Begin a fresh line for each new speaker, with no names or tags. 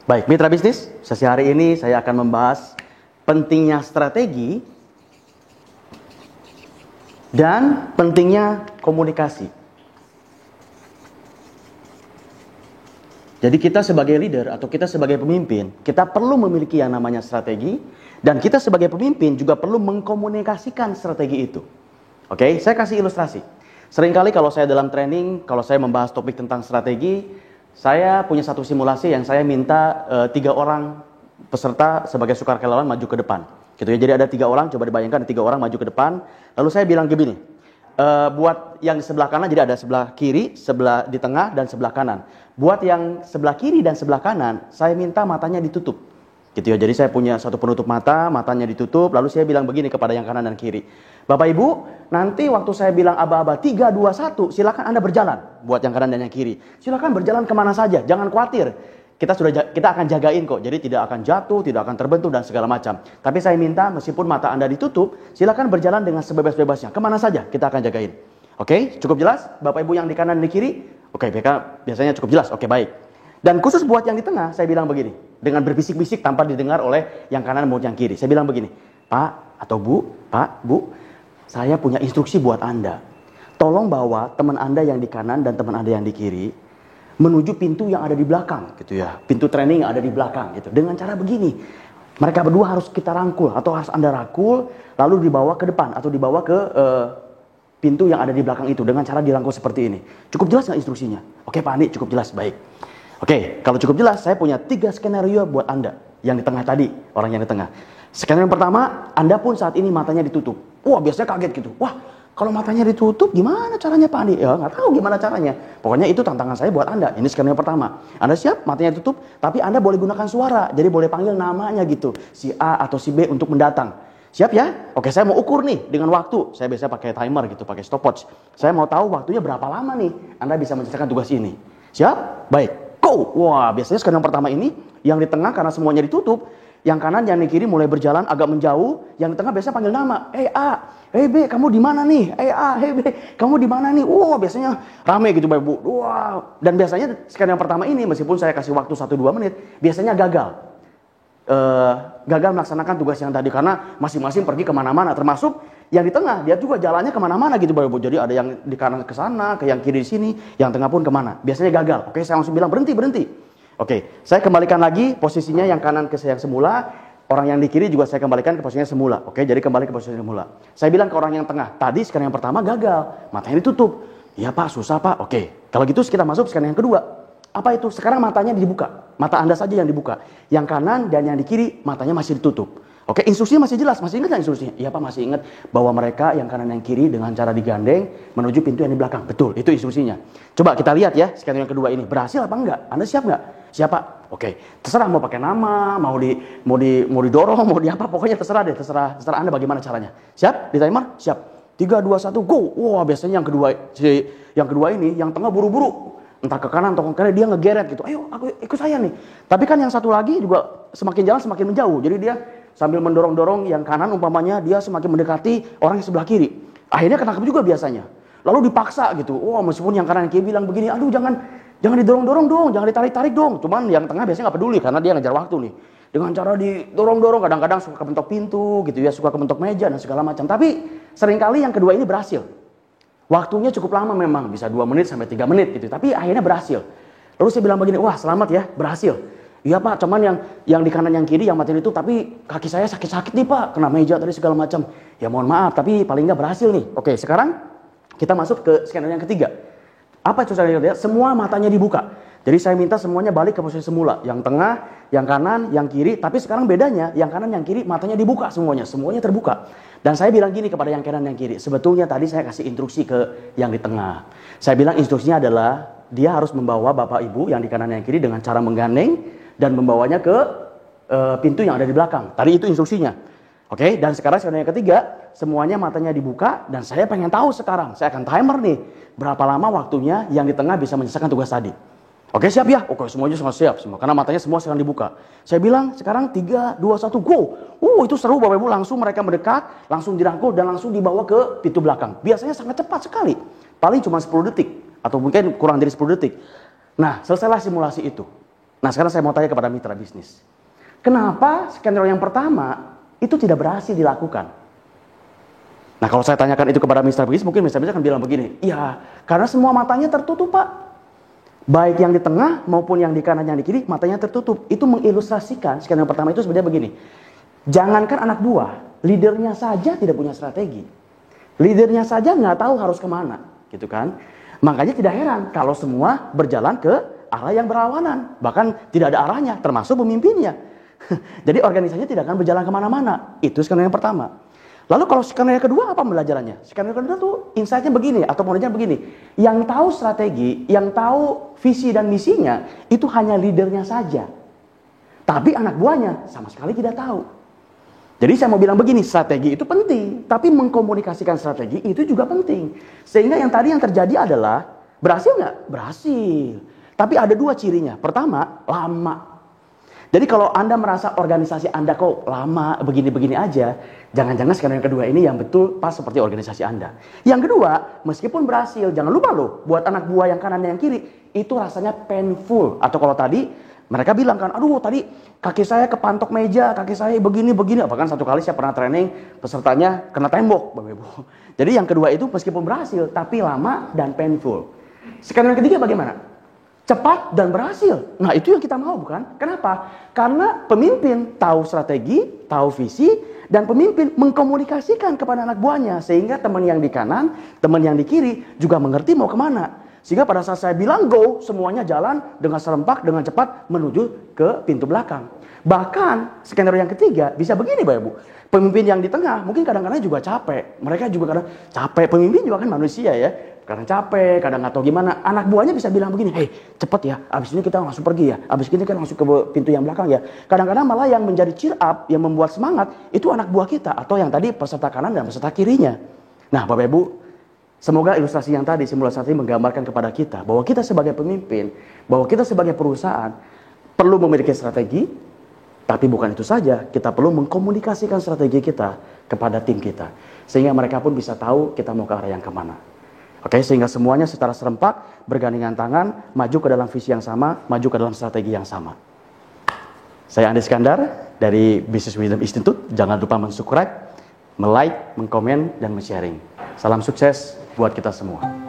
Baik, mitra bisnis, sesi hari ini saya akan membahas pentingnya strategi dan pentingnya komunikasi. Jadi kita sebagai leader atau kita sebagai pemimpin, kita perlu memiliki yang namanya strategi, dan kita sebagai pemimpin juga perlu mengkomunikasikan strategi itu. Oke, saya kasih ilustrasi. Seringkali kalau saya dalam training, kalau saya membahas topik tentang strategi, saya punya satu simulasi yang saya minta 3 orang peserta sebagai sukarelawan maju ke depan. Gitu ya. Jadi ada 3 orang, coba dibayangkan ada 3 orang maju ke depan. Lalu saya bilang begini, buat yang di sebelah kanan, jadi ada sebelah kiri, sebelah di tengah, dan sebelah kanan. Buat yang sebelah kiri dan sebelah kanan, saya minta matanya ditutup. Gitu ya. Jadi saya punya satu penutup mata, matanya ditutup, lalu saya bilang begini kepada yang kanan dan kiri. Bapak Ibu, nanti waktu saya bilang aba-aba 3, 2, 1, silakan Anda berjalan. Buat yang kanan dan yang kiri. Silakan berjalan kemana saja, jangan khawatir. Kita akan jagain kok, jadi tidak akan jatuh, tidak akan terbentur dan segala macam. Tapi saya minta meskipun mata Anda ditutup, silakan berjalan dengan sebebas-bebasnya. Kemana saja kita akan jagain. Oke, cukup jelas? Bapak Ibu yang di kanan dan di kiri? Oke, biasanya cukup jelas. Oke, baik. Dan khusus buat yang di tengah, saya bilang begini. Dengan berbisik-bisik tanpa didengar oleh yang kanan maupun yang kiri. Saya bilang begini, Pak atau Bu, Pak, Bu, saya punya instruksi buat Anda. Tolong bawa teman Anda yang di kanan dan teman Anda yang di kiri menuju pintu yang ada di belakang, gitu ya. Pintu training yang ada di belakang, gitu. Dengan cara begini, mereka berdua harus kita rangkul atau harus Anda rangkul, lalu dibawa ke depan atau dibawa ke pintu yang ada di belakang itu dengan cara dirangkul seperti ini. Cukup jelas nggak instruksinya? Oke Pak Andi, cukup jelas, baik. Oke, kalau cukup jelas, saya punya 3 skenario buat Anda yang di tengah tadi, orang yang di tengah. Skenario yang pertama, Anda pun saat ini matanya ditutup. Wah, biasanya kaget gitu. Wah, kalau matanya ditutup gimana caranya Pak Andi? Ya, nggak tahu gimana caranya. Pokoknya itu tantangan saya buat Anda. Ini skenario pertama. Anda siap? Matanya tutup, tapi Anda boleh gunakan suara. Jadi boleh panggil namanya gitu. Si A atau si B untuk mendatang. Siap ya? Oke, saya mau ukur nih dengan waktu. Saya biasanya pakai timer gitu, pakai stopwatch. Saya mau tahu waktunya berapa lama nih Anda bisa menyelesaikan tugas ini. Siap? Baik. Go! Wah, biasanya skenario pertama ini yang di tengah karena semuanya ditutup. Yang kanan, yang di kiri mulai berjalan agak menjauh. Yang di tengah biasanya panggil nama. A, B, kamu di mana nih? A, B, kamu di mana nih? Wah, biasanya rame gitu, Bapak Ibu. Wah, dan biasanya skenario pertama ini meskipun saya kasih waktu 1-2 menit, biasanya gagal. Gagal melaksanakan tugas yang tadi karena masing-masing pergi kemana-mana, termasuk yang di tengah dia juga jalannya kemana-mana gitu Bapak Ibu. Jadi ada yang di kanan ke sana, ke yang kiri di sini, yang tengah pun kemana. Biasanya gagal. Oke, saya langsung bilang berhenti. Oke, saya kembalikan lagi posisinya yang kanan ke yang semula, orang yang di kiri juga saya kembalikan ke posisinya semula. Oke, jadi kembali ke posisi semula. Saya bilang ke orang yang tengah, tadi skenario yang pertama gagal, matanya ditutup. Iya Pak, susah Pak. Oke, kalau gitu kita masuk skenario yang kedua. Apa itu? Sekarang matanya dibuka. Mata Anda saja yang dibuka. Yang kanan dan yang di kiri matanya masih ditutup. Oke, instruksinya masih jelas. Masih ingat nggak instruksinya? Iya Pak, masih ingat bahwa mereka yang kanan dan kiri dengan cara digandeng menuju pintu yang di belakang. Betul, itu instruksinya. Coba kita lihat ya, skenario yang kedua ini. Berhasil apa enggak? Anda siap nggak? Siap Pak? Oke, terserah mau pakai nama, mau didorong, mau di apa. Pokoknya terserah deh, terserah Anda bagaimana caranya. Siap? Di timer? Siap. 3, 2, 1, go! Wah, biasanya yang kedua ini, yang tengah buru-buru. Entah ke kanan atau ke kiri dia ngegeret gitu. Ayo aku ikut saya nih. Tapi kan yang satu lagi juga semakin jalan semakin menjauh. Jadi dia sambil mendorong-dorong yang kanan umpamanya dia semakin mendekati orang yang sebelah kiri. Akhirnya ketangkep juga biasanya. Lalu dipaksa gitu. Wah, meskipun yang kanan yang kiri bilang begini, aduh jangan didorong-dorong dong, jangan ditarik-tarik dong. Cuman yang tengah biasanya nggak peduli karena dia ngejar waktu nih. Dengan cara didorong-dorong kadang-kadang suka kebentok pintu gitu ya, suka kebentok meja dan segala macam. Tapi seringkali yang kedua ini berhasil. Waktunya cukup lama memang, bisa 2 menit sampai 3 menit gitu. Tapi akhirnya berhasil. Lalu saya bilang begini, wah selamat ya, berhasil. Iya Pak, cuman yang di kanan yang kiri yang matiin itu, tapi kaki saya sakit-sakit nih Pak, kena meja tadi segala macam. Ya mohon maaf, tapi paling nggak berhasil nih. Oke, sekarang kita masuk ke skenario yang ketiga. Apa itu skenario yang ketiga? Semua matanya dibuka. Jadi saya minta semuanya balik ke posisi semula. Yang tengah, yang kanan, yang kiri. Tapi sekarang bedanya, yang kanan, yang kiri matanya dibuka semuanya. Semuanya terbuka. Dan saya bilang gini kepada yang kanan, yang kiri. Sebetulnya tadi saya kasih instruksi ke yang di tengah. Saya bilang instruksinya adalah dia harus membawa Bapak Ibu yang di kanan, yang kiri dengan cara menggandeng dan membawanya ke pintu yang ada di belakang. Tadi itu instruksinya. Oke, dan sekarang yang ketiga, semuanya matanya dibuka dan saya pengen tahu sekarang. Saya akan timer nih. Berapa lama waktunya yang di tengah bisa menyelesaikan tugas tadi. Oke, siap ya? Oke, semuanya semua siap semua. Karena matanya semua sekarang dibuka. Saya bilang sekarang 3, 2, 1, go. Itu seru Bapak Ibu. Langsung mereka mendekat, langsung dirangkul dan langsung dibawa ke pintu belakang. Biasanya sangat cepat sekali. Paling cuma 10 detik. Atau mungkin kurang dari 10 detik. Nah, selesailah simulasi itu. Nah, sekarang saya mau tanya kepada mitra bisnis. Kenapa skenario yang pertama itu tidak berhasil dilakukan? Nah, kalau saya tanyakan itu kepada mitra bisnis, mungkin mitra bisnis akan bilang begini, iya, karena semua matanya tertutup, Pak. Baik yang di tengah maupun yang di kanan, yang di kiri, matanya tertutup. Itu mengilustrasikan, skenario pertama itu sebenarnya begini. Jangankan anak buah, leadernya saja tidak punya strategi. Leadernya saja nggak tahu harus kemana, gitu kan. Makanya tidak heran kalau semua berjalan ke arah yang berlawanan. Bahkan tidak ada arahnya, termasuk pemimpinnya. Jadi organisasinya tidak akan berjalan kemana-mana. Itu skenario yang pertama. Lalu kalau skenario yang kedua apa pembelajarannya? Skenario kedua tuh insight-nya begini atau modelnya begini. Yang tahu strategi, yang tahu visi dan misinya itu hanya leadernya saja. Tapi anak buahnya sama sekali tidak tahu. Jadi saya mau bilang begini, strategi itu penting, tapi mengkomunikasikan strategi itu juga penting. Sehingga yang tadi yang terjadi adalah berhasil nggak? Berhasil. Tapi ada dua cirinya. Pertama, lama. Jadi kalau Anda merasa organisasi Anda kok lama begini-begini aja, jangan-jangan skenario yang kedua ini yang betul pas seperti organisasi Anda. Yang kedua, meskipun berhasil, jangan lupa loh, buat anak buah yang kanan dan yang kiri, itu rasanya painful. Atau kalau tadi, mereka bilang kan, aduh tadi kaki saya kepantok meja, kaki saya begini-begini. Bahkan satu kali saya pernah training, pesertanya kena tembok, Bapak Ibu. Jadi yang kedua itu meskipun berhasil, tapi lama dan painful. Skenario yang ketiga bagaimana? Cepat dan berhasil. Nah itu yang kita mau bukan? Kenapa? Karena pemimpin tahu strategi, tahu visi, dan pemimpin mengkomunikasikan kepada anak buahnya. Sehingga teman yang di kanan, teman yang di kiri juga mengerti mau kemana. Sehingga pada saat saya bilang go, semuanya jalan dengan serempak, dengan cepat menuju ke pintu belakang. Bahkan skenario yang ketiga bisa begini Bapak Ibu. Pemimpin yang di tengah mungkin kadang-kadang juga capek. Mereka juga kadang capek. Pemimpin juga kan manusia ya. Kadang capek, kadang nggak tahu gimana. Anak buahnya bisa bilang begini, hei cepet ya, abis ini kita langsung pergi ya. Abis ini kan langsung ke pintu yang belakang ya. Kadang-kadang malah yang menjadi cheer up, yang membuat semangat, itu anak buah kita. Atau yang tadi peserta kanan dan peserta kirinya. Nah Bapak Ibu, semoga ilustrasi yang tadi, simulasi tadi menggambarkan kepada kita. Bahwa kita sebagai pemimpin, bahwa kita sebagai perusahaan, perlu memiliki strategi. Tapi bukan itu saja, kita perlu mengkomunikasikan strategi kita kepada tim kita. Sehingga mereka pun bisa tahu kita mau ke arah yang kemana. Oke, sehingga semuanya secara serempak, bergandengan tangan, maju ke dalam visi yang sama, maju ke dalam strategi yang sama. Saya Andi Iskandar dari Business Wisdom Institute. Jangan lupa mensubscribe, like, mengkomen, dan men-sharing. Salam sukses buat kita semua.